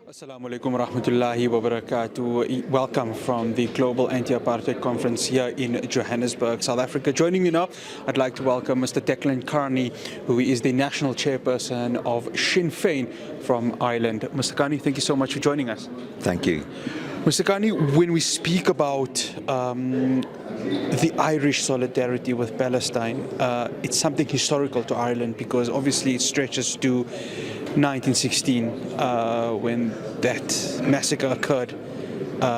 Assalamu alaikum wa rahmatullahi wa barakatuh. Welcome from the Global Anti-Apartheid Conference here in Johannesburg, South Africa. Joining me now, I'd like to welcome Mr. Declan Kearney, who is the National Chairperson of Sinn Fein from Ireland. Mr. Kearney, thank you so much for joining us. Thank you. Mr. Kearney, when we speak about the Irish solidarity with Palestine, it's something historical to Ireland because obviously it stretches to 1916 when that massacre occurred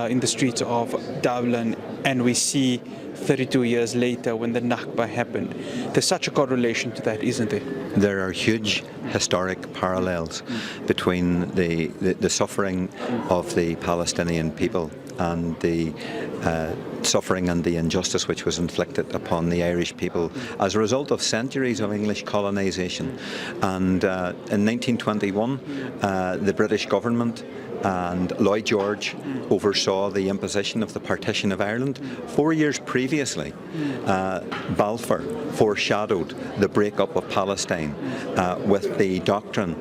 in the streets of Dublin, and we see 32 years later when the Nakba happened. There's such a correlation to that, isn't there? There are huge historic parallels between the suffering of the Palestinian people and the suffering and the injustice which was inflicted upon the Irish people as a result of centuries of English colonisation. And in 1921, the British government and Lloyd George oversaw the imposition of the partition of Ireland. 4 years previously, Balfour foreshadowed the breakup of Palestine with the doctrine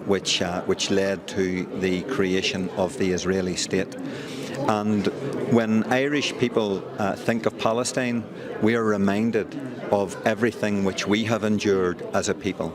which led to the creation of the Israeli state. And when Irish people think of Palestine, we are reminded of everything which we have endured as a people.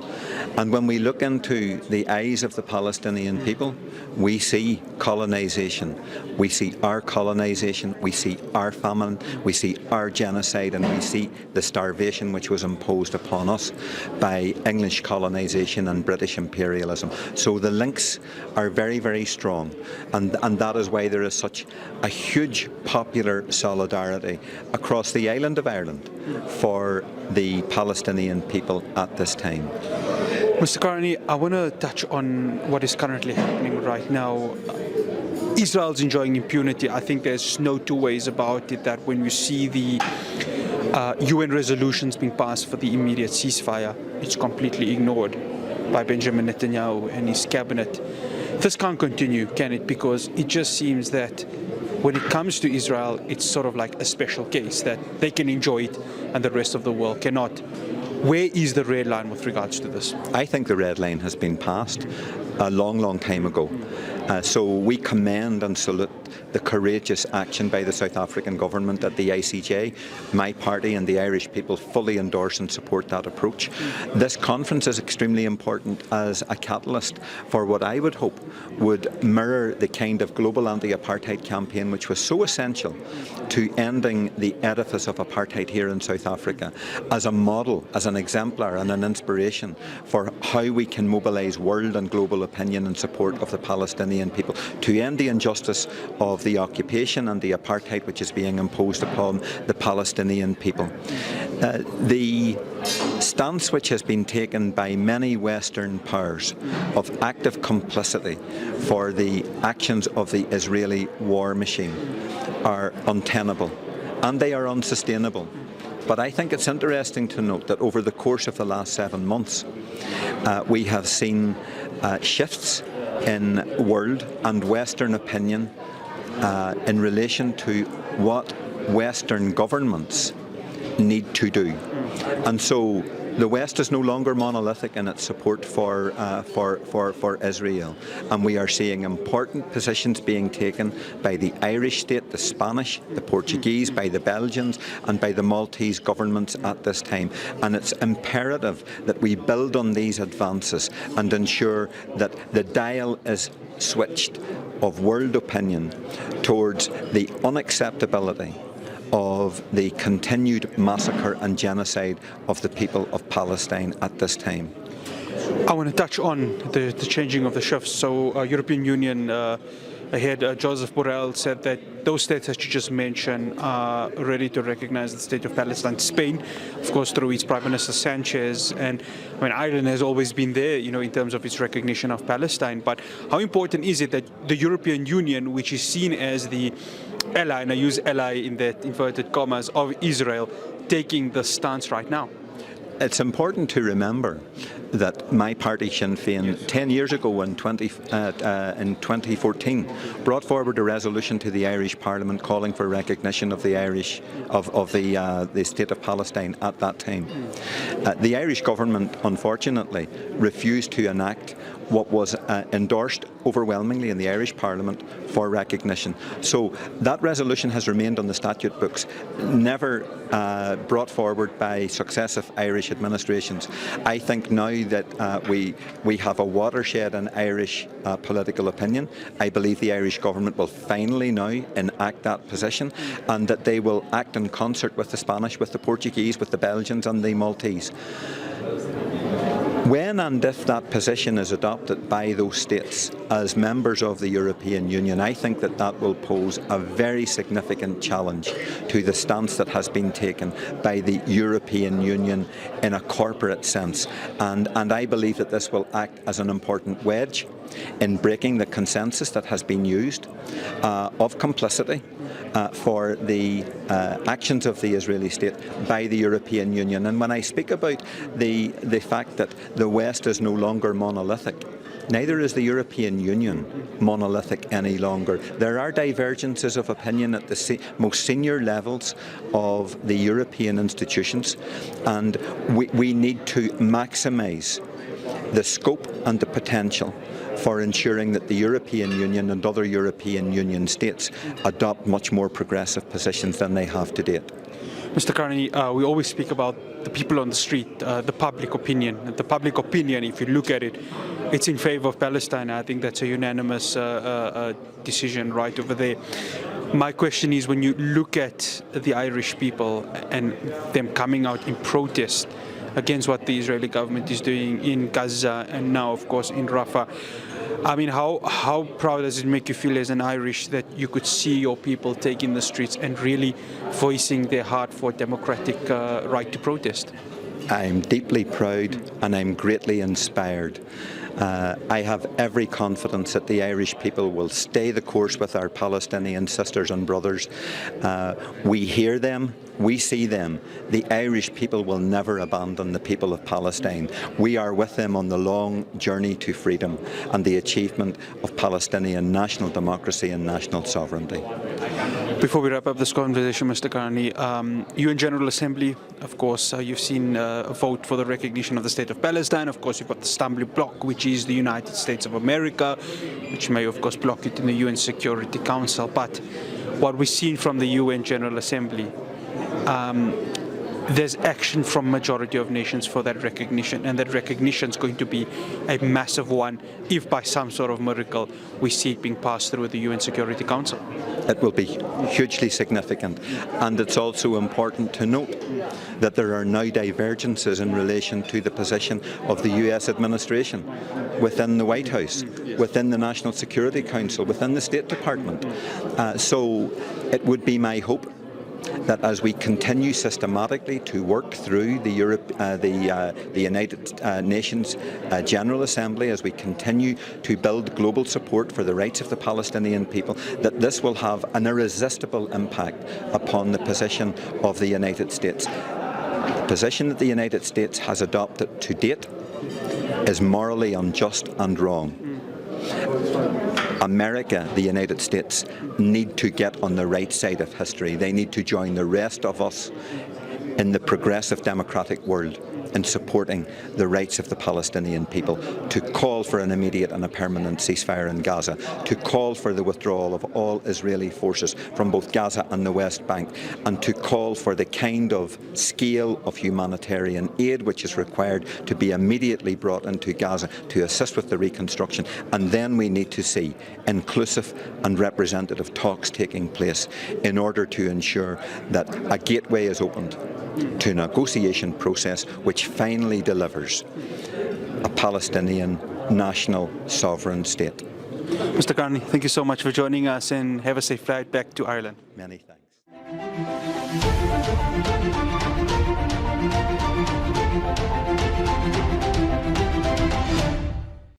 And when we look into the eyes of the Palestinian people, we see colonisation. We see our colonisation, we see our famine, we see our genocide, and we see the starvation which was imposed upon us by English colonisation and British imperialism. So the links are very, very strong, and that is why there is such a huge popular solidarity across the island of Ireland for the Palestinian people at this time. Mr. Kearney, I want to touch on what is currently happening right now. Israel's enjoying impunity. I think there's no two ways about it that when you see the UN resolutions being passed for the immediate ceasefire, it's completely ignored by Benjamin Netanyahu and his cabinet. This can't continue, can it? Because it just seems that when it comes to Israel, it's sort of like a special case that they can enjoy it and the rest of the world cannot. Where is the red line with regards to this? I think the red line has been passed a long, long time ago. So we commend and salute the courageous action by the South African government at the ICJ. My party and the Irish people fully endorse and support that approach. This conference is extremely important as a catalyst for what I would hope would mirror the kind of global anti-apartheid campaign which was so essential to ending the edifice of apartheid here in South Africa, as a model, as an exemplar and an inspiration for how we can mobilise world and global opinion in support of the Palestinian people to end the injustice of the occupation and the apartheid which is being imposed upon the Palestinian people. The stance which has been taken by many Western powers of active complicity for the actions of the Israeli war machine are untenable and they are unsustainable. But I think it's interesting to note that over the course of the last 7 months, we have seen shifts in world and Western opinion in relation to what Western governments need to do. And so the West is no longer monolithic in its support for Israel, and we are seeing important positions being taken by the Irish state, the Spanish, the Portuguese, by the Belgians and by the Maltese governments at this time. And it's imperative that we build on these advances and ensure that the dial is switched of world opinion towards the unacceptability of the continued massacre and genocide of the people of Palestine at this time. I want to touch on the changing of the shifts. So European Union ahead, Joseph Borrell said that those states that you just mentioned are ready to recognize the state of Palestine. Spain, of course, through its Prime Minister Sanchez, and I mean, Ireland has always been there, you know, in terms of its recognition of Palestine. But how important is it that the European Union, which is seen as the ally, and I use ally in that inverted commas, of Israel, taking the stance right now? It's important to remember that my party, Sinn Fein, 10 years ago in 2014, brought forward a resolution to the Irish Parliament calling for recognition of the Irish of the state of Palestine at that time. The Irish government, unfortunately, refused to enact what was endorsed overwhelmingly in the Irish Parliament for recognition. So that resolution has remained on the statute books, never brought forward by successive Irish administrations. I think now that we have a watershed in Irish political opinion, I believe the Irish government will finally now enact that position, and that they will act in concert with the Spanish, with the Portuguese, with the Belgians and the Maltese. When and if that position is adopted by those states as members of the European Union, I think that that will pose a very significant challenge to the stance that has been taken by the European Union in a corporate sense. And I believe that this will act as an important wedge in breaking the consensus that has been used of complicity for the actions of the Israeli state by the European Union. And when I speak about the fact that the West is no longer monolithic, neither is the European Union monolithic any longer. There are divergences of opinion at the most senior levels of the European institutions, and we need to maximise the scope and the potential for ensuring that the European Union and other European Union states adopt much more progressive positions than they have to date. Mr. Kearney, we always speak about the people on the street, the public opinion. The public opinion, if you look at it, it's in favour of Palestine. I think that's a unanimous decision right over there. My question is, when you look at the Irish people and them coming out in protest against what the Israeli government is doing in Gaza and now, of course, in Rafah, I mean, how proud does it make you feel as an Irish that you could see your people taking the streets and really voicing their heart for democratic right to protest? I'm deeply proud and I'm greatly inspired. I have every confidence that the Irish people will stay the course with our Palestinian sisters and brothers. We hear them, we see them. The Irish people will never abandon the people of Palestine. We are with them on the long journey to freedom and the achievement of Palestinian national democracy and national sovereignty. Before we wrap up this conversation, Mr. Kearney, UN General Assembly, of course, you've seen a vote for the recognition of the State of Palestine. Of course, you've got the stumbling block, which is the United States of America, which may, of course, block it in the UN Security Council. But what we've seen from the UN General Assembly, there's action from majority of nations for that recognition, and that recognition is going to be a massive one if by some sort of miracle we see it being passed through the UN Security Council. It will be hugely significant, and it's also important to note that there are now divergences in relation to the position of the US administration within the White House, within the National Security Council, within the State Department. So it would be my hope that as we continue systematically to work through the United Nations General Assembly, as we continue to build global support for the rights of the Palestinian people, that this will have an irresistible impact upon the position of the United States. The position that the United States has adopted to date is morally unjust and wrong. America, the United States, need to get on the right side of history. They need to join the rest of us in the progressive democratic world in supporting the rights of the Palestinian people, to call for an immediate and a permanent ceasefire in Gaza, to call for the withdrawal of all Israeli forces from both Gaza and the West Bank, and to call for the kind of scale of humanitarian aid which is required to be immediately brought into Gaza to assist with the reconstruction. And then we need to see inclusive and representative talks taking place in order to ensure that a gateway is opened to a negotiation process which finally delivers a Palestinian national sovereign state. Mr. Kearney, thank you so much for joining us, and have a safe flight back to Ireland. Many thanks.